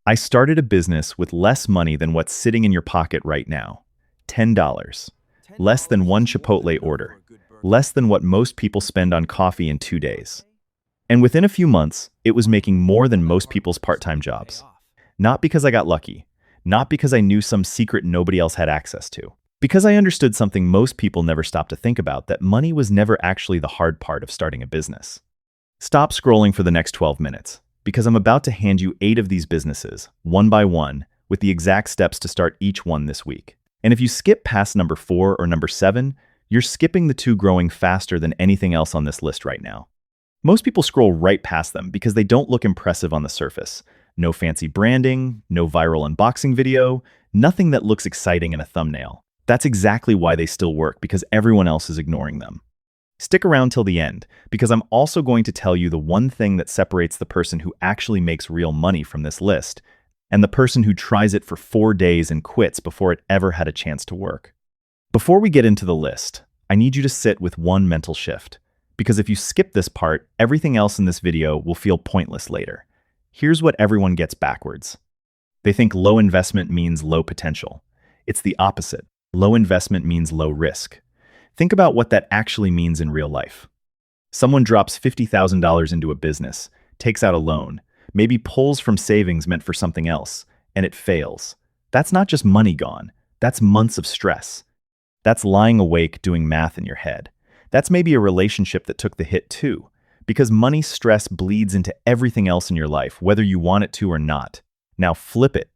I started a business with less money than what's sitting in your pocket right now. $10. Less than one Chipotle order. Less than what most people spend on coffee in 2 days. And within a few months, it was making more than most people's part-time jobs. Not because I got lucky. Not because I knew some secret nobody else had access to. Because I understood something most people never stop to think about, that money was never actually the hard part of starting a business. Stop scrolling for the next 12 minutes, because I'm about to hand you 8 of these businesses, one by one, with the exact steps to start each one this week. And if you skip past number 4 or number 7, you're skipping the 2 growing faster than anything else on this list right now. Most people scroll right past them because they don't look impressive on the surface. No fancy branding, no viral unboxing video, nothing that looks exciting in a thumbnail. That's exactly why they still work, because everyone else is ignoring them. Stick around till the end, because I'm also going to tell you the one thing that separates the person who actually makes real money from this list, and the person who tries it for 4 days and quits before it ever had a chance to work. Before we get into the list, I need you to sit with one mental shift, because if you skip this part, everything else in this video will feel pointless later. Here's what everyone gets backwards. They think low investment means low potential. It's the opposite. Low investment means low risk. Think about what that actually means in real life. Someone drops $50,000 into a business, takes out a loan, maybe pulls from savings meant for something else, and it fails. That's not just money gone. That's months of stress. That's lying awake doing math in your head. That's maybe a relationship that took the hit too, because money stress bleeds into everything else in your life, whether you want it to or not. Now flip it.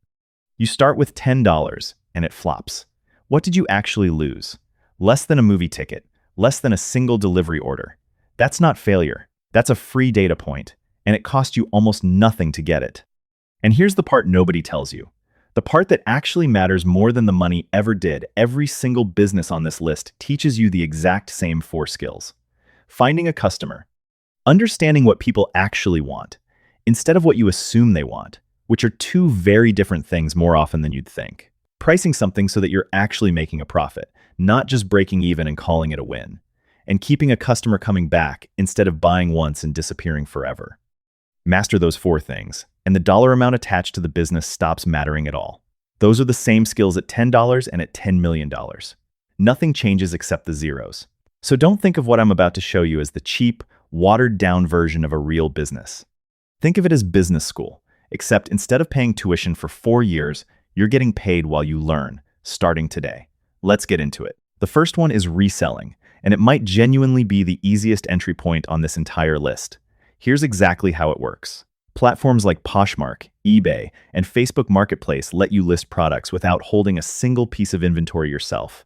You start with $10 and it flops. What did you actually lose? Less than a movie ticket, less than a single delivery order. That's not failure. That's a free data point, and it cost you almost nothing to get it. And here's the part nobody tells you. The part that actually matters more than the money ever did. Every single business on this list teaches you the exact same 4 skills. Finding a customer. Understanding what people actually want, instead of what you assume they want, which are 2 very different things more often than you'd think. Pricing something so that you're actually making a profit, not just breaking even and calling it a win. And keeping a customer coming back instead of buying once and disappearing forever. Master those 4 things, and the dollar amount attached to the business stops mattering at all. Those are the same skills at $10 and at $10 million. Nothing changes except the zeros. So don't think of what I'm about to show you as the cheap, watered-down version of a real business. Think of it as business school, except instead of paying tuition for 4 years, you're getting paid while you learn, starting today. Let's get into it. The first one is reselling, and it might genuinely be the easiest entry point on this entire list. Here's exactly how it works. Platforms like Poshmark, eBay, and Facebook Marketplace let you list products without holding a single piece of inventory yourself.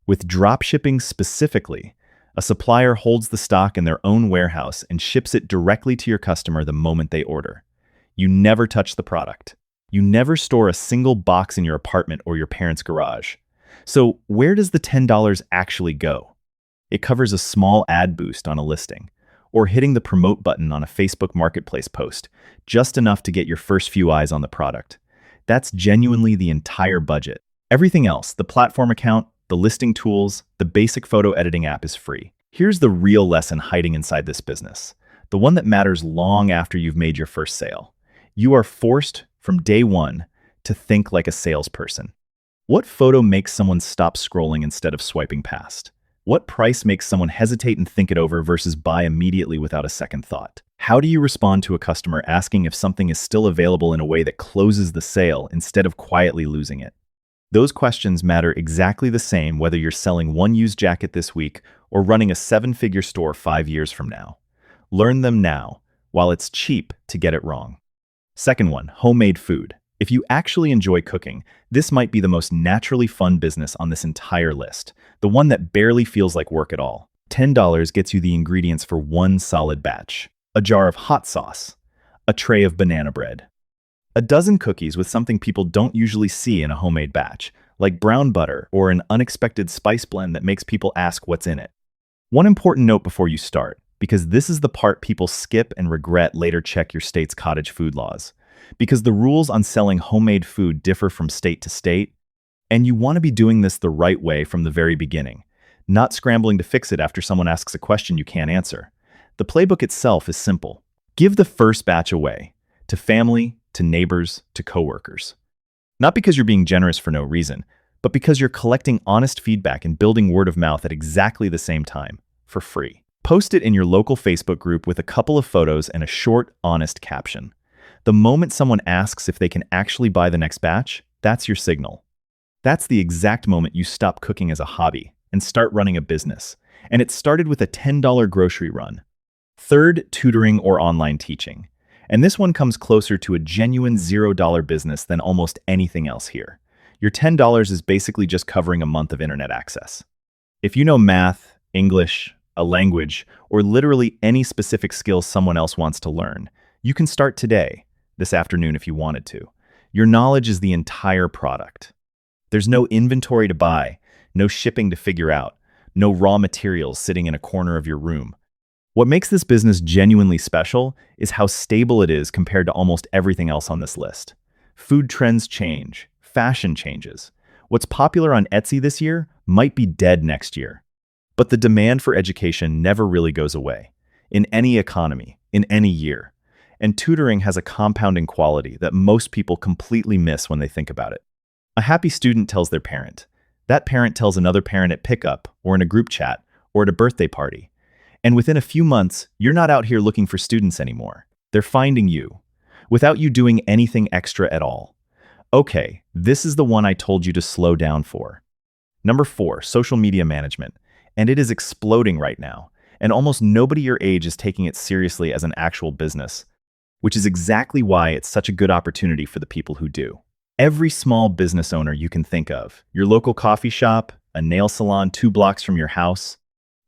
With dropshipping specifically, a supplier holds the stock in their own warehouse and ships it directly to your customer the moment they order. You never touch the product. You never store a single box in your apartment or your parents' garage. So where does the $10 actually go? It covers a small ad boost on a listing, or hitting the promote button on a Facebook Marketplace post, just enough to get your first few eyes on the product. That's genuinely the entire budget. Everything else, the platform account, the listing tools, the basic photo editing app is free. Here's the real lesson hiding inside this business, the one that matters long after you've made your first sale. You are forced from day one to think like a salesperson. What photo makes someone stop scrolling instead of swiping past? What price makes someone hesitate and think it over versus buy immediately without a second thought? How do you respond to a customer asking if something is still available in a way that closes the sale instead of quietly losing it? Those questions matter exactly the same whether you're selling one used jacket this week or running a 7-figure store 5 years from now. Learn them now, while it's cheap to get it wrong. Second one, homemade food. If you actually enjoy cooking, this might be the most naturally fun business on this entire list, the one that barely feels like work at all. $10 gets you the ingredients for one solid batch, a jar of hot sauce, a tray of banana bread, a dozen cookies with something people don't usually see in a homemade batch, like brown butter or an unexpected spice blend that makes people ask what's in it. One important note before you start, because this is the part people skip and regret later. Check your state's cottage food laws. Because the rules on selling homemade food differ from state to state, and you want to be doing this the right way from the very beginning, not scrambling to fix it after someone asks a question you can't answer. The playbook itself is simple. Give the first batch away, to family, to neighbors, to coworkers. Not because you're being generous for no reason, but because you're collecting honest feedback and building word of mouth at exactly the same time, for free. Post it in your local Facebook group with a couple of photos and a short, honest caption. The moment someone asks if they can actually buy the next batch, that's your signal. That's the exact moment you stop cooking as a hobby and start running a business. And it started with a $10 grocery run. Third, tutoring or online teaching. And this one comes closer to a genuine $0 business than almost anything else here. Your $10 is basically just covering a month of internet access. If you know math, English, a language, or literally any specific skill someone else wants to learn, you can start today, this afternoon if you wanted to. Your knowledge is the entire product. There's no inventory to buy, no shipping to figure out, no raw materials sitting in a corner of your room. What makes this business genuinely special is how stable it is compared to almost everything else on this list. Food trends change, fashion changes. What's popular on Etsy this year might be dead next year. But the demand for education never really goes away, in any economy, in any year. And tutoring has a compounding quality that most people completely miss when they think about it. A happy student tells their parent. That parent tells another parent at pickup, or in a group chat, or at a birthday party. And within a few months, you're not out here looking for students anymore. They're finding you, without you doing anything extra at all. Okay, this is the one I told you to slow down for. Number 4, social media management. And it is exploding right now. And almost nobody your age is taking it seriously as an actual business, which is exactly why it's such a good opportunity for the people who do. Every small business owner you can think of, your local coffee shop, a nail salon 2 blocks from your house,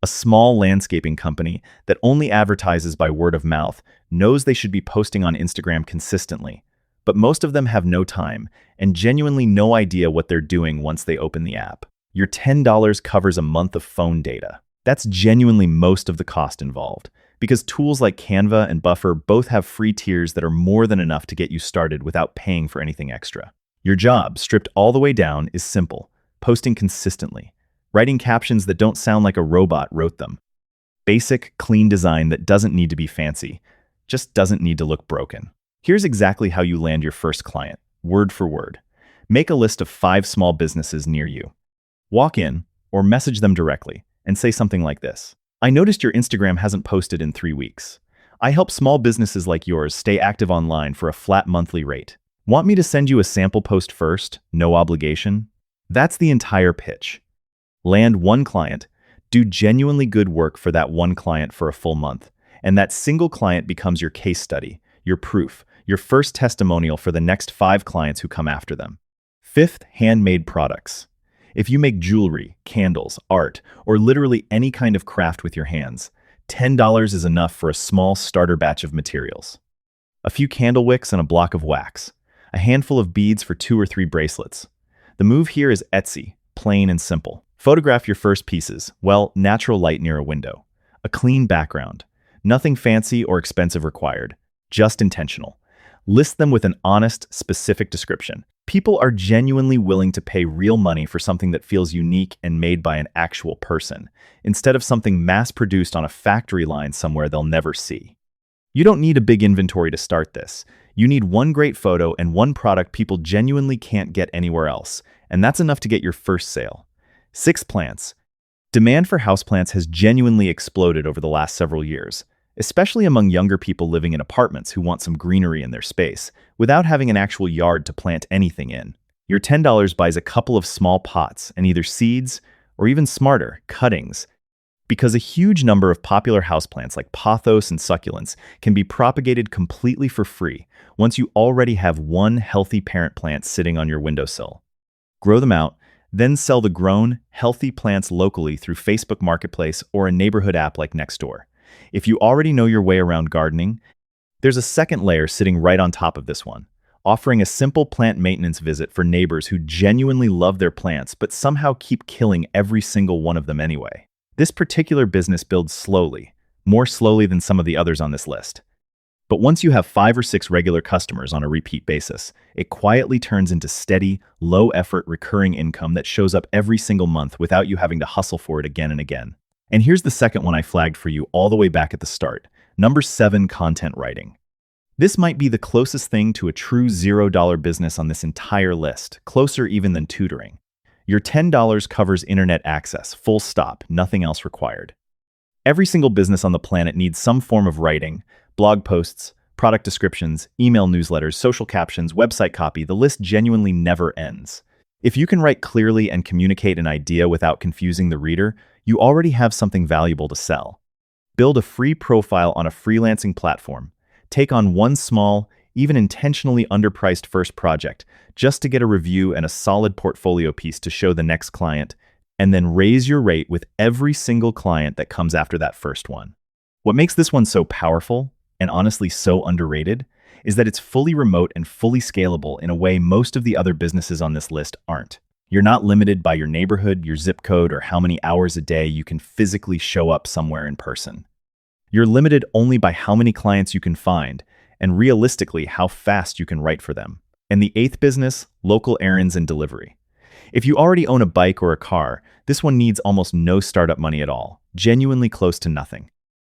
a small landscaping company that only advertises by word of mouth, knows they should be posting on Instagram consistently. But most of them have no time and genuinely no idea what they're doing once they open the app. Your $10 covers a month of phone data. That's genuinely most of the cost involved, because tools like Canva and Buffer both have free tiers that are more than enough to get you started without paying for anything extra. Your job, stripped all the way down, is simple: posting consistently, writing captions that don't sound like a robot wrote them. Basic, clean design that doesn't need to be fancy, just doesn't need to look broken. Here's exactly how you land your first client, word for word. Make a list of 5 small businesses near you. Walk in, or message them directly, and say something like this: I noticed your Instagram hasn't posted in 3 weeks. I help small businesses like yours stay active online for a flat monthly rate. Want me to send you a sample post first? No obligation? That's the entire pitch. Land one client, do genuinely good work for that one client for a full month, and that single client becomes your case study, your proof, your first testimonial for the next 5 clients who come after them. 5th, handmade products. If you make jewelry, candles, art, or literally any kind of craft with your hands, $10 is enough for a small starter batch of materials. A few candle wicks and a block of wax. A handful of beads for 2 or 3 bracelets. The move here is Etsy, plain and simple. Photograph your first pieces, well, natural light near a window. A clean background. Nothing fancy or expensive required, just intentional. List them with an honest, specific description. People are genuinely willing to pay real money for something that feels unique and made by an actual person, instead of something mass-produced on a factory line somewhere they'll never see. You don't need a big inventory to start this. You need one great photo and one product people genuinely can't get anywhere else, and that's enough to get your first sale. 6, plants. Demand for houseplants has genuinely exploded over the last several years, especially among younger people living in apartments who want some greenery in their space, without having an actual yard to plant anything in. Your $10 buys a couple of small pots and either seeds, or even smarter, cuttings, because a huge number of popular houseplants like pothos and succulents can be propagated completely for free once you already have one healthy parent plant sitting on your windowsill. Grow them out, then sell the grown, healthy plants locally through Facebook Marketplace or a neighborhood app like Nextdoor. If you already know your way around gardening, there's a second layer sitting right on top of this one, offering a simple plant maintenance visit for neighbors who genuinely love their plants but somehow keep killing every single one of them anyway. This particular business builds slowly, more slowly than some of the others on this list. But once you have 5 or 6 regular customers on a repeat basis, it quietly turns into steady, low-effort recurring income that shows up every single month without you having to hustle for it again and again. And here's the second one I flagged for you all the way back at the start. Number 7, content writing. This might be the closest thing to a true $0 business on this entire list, closer even than tutoring. Your $10 covers internet access, full stop, nothing else required. Every single business on the planet needs some form of writing, blog posts, product descriptions, email newsletters, social captions, website copy. The list genuinely never ends. If you can write clearly and communicate an idea without confusing the reader, you already have something valuable to sell. Build a free profile on a freelancing platform. Take on one small, even intentionally underpriced first project just to get a review and a solid portfolio piece to show the next client, and then raise your rate with every single client that comes after that first one. What makes this one so powerful, and honestly so underrated, is that it's fully remote and fully scalable in a way most of the other businesses on this list aren't. You're not limited by your neighborhood, your zip code, or how many hours a day you can physically show up somewhere in person. You're limited only by how many clients you can find, and realistically how fast you can write for them. And the eighth business, local errands and delivery. If you already own a bike or a car, this one needs almost no startup money at all, genuinely close to nothing.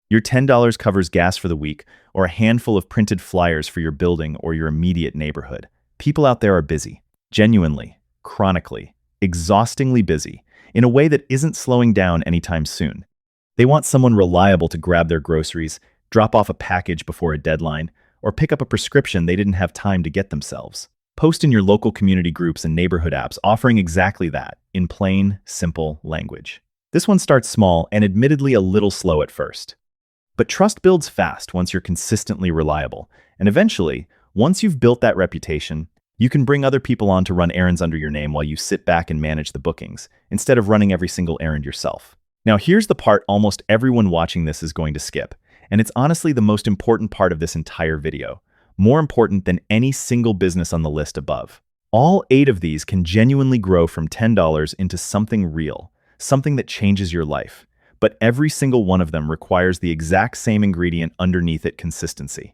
Your $10 covers gas for the week or a handful of printed flyers for your building or your immediate neighborhood. People out there are busy, genuinely, chronically, exhaustingly busy, in a way that isn't slowing down anytime soon. They want someone reliable to grab their groceries, drop off a package before a deadline, or pick up a prescription they didn't have time to get themselves. Post in your local community groups and neighborhood apps offering exactly that, in plain, simple language. This one starts small and admittedly a little slow at first. But trust builds fast once you're consistently reliable, and eventually, once you've built that reputation, you can bring other people on to run errands under your name while you sit back and manage the bookings, instead of running every single errand yourself. Now here's the part almost everyone watching this is going to skip, and it's honestly the most important part of this entire video, more important than any single business on the list above. All 8 of these can genuinely grow from $10 into something real, something that changes your life, but every single one of them requires the exact same ingredient underneath it: consistency.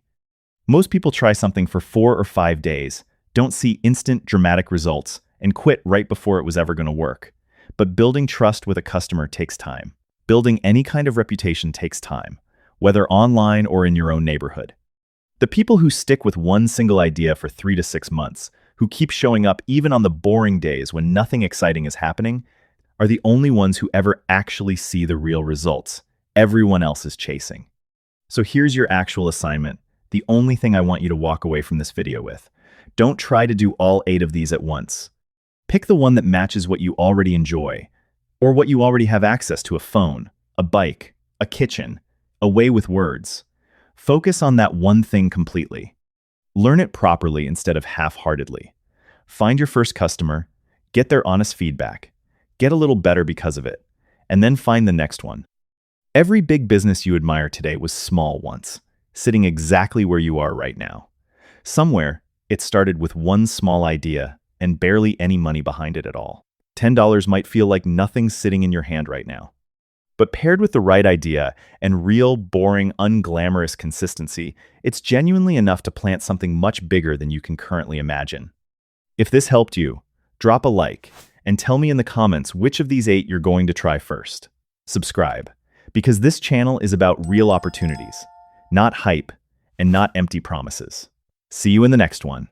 Most people try something for 4 or 5 days, don't see instant dramatic results, and quit right before it was ever going to work. But building trust with a customer takes time. Building any kind of reputation takes time, whether online or in your own neighborhood. The people who stick with one single idea for 3 to 6 months, who keep showing up even on the boring days when nothing exciting is happening, are the only ones who ever actually see the real results everyone else is chasing. So here's your actual assignment, the only thing I want you to walk away from this video with. Don't try to do all 8 of these at once. Pick the one that matches what you already enjoy, or what you already have access to: a phone, a bike, a kitchen, a way with words. Focus on that one thing completely. Learn it properly instead of half-heartedly. Find your first customer, get their honest feedback, get a little better because of it, and then find the next one. Every big business you admire today was small once, sitting exactly where you are right now. Somewhere, it started with one small idea and barely any money behind it at all. $10 might feel like nothing sitting in your hand right now. But paired with the right idea and real, boring, unglamorous consistency, it's genuinely enough to plant something much bigger than you can currently imagine. If this helped you, drop a like and tell me in the comments which of these 8 you're going to try first. Subscribe, because this channel is about real opportunities, not hype and not empty promises. See you in the next one.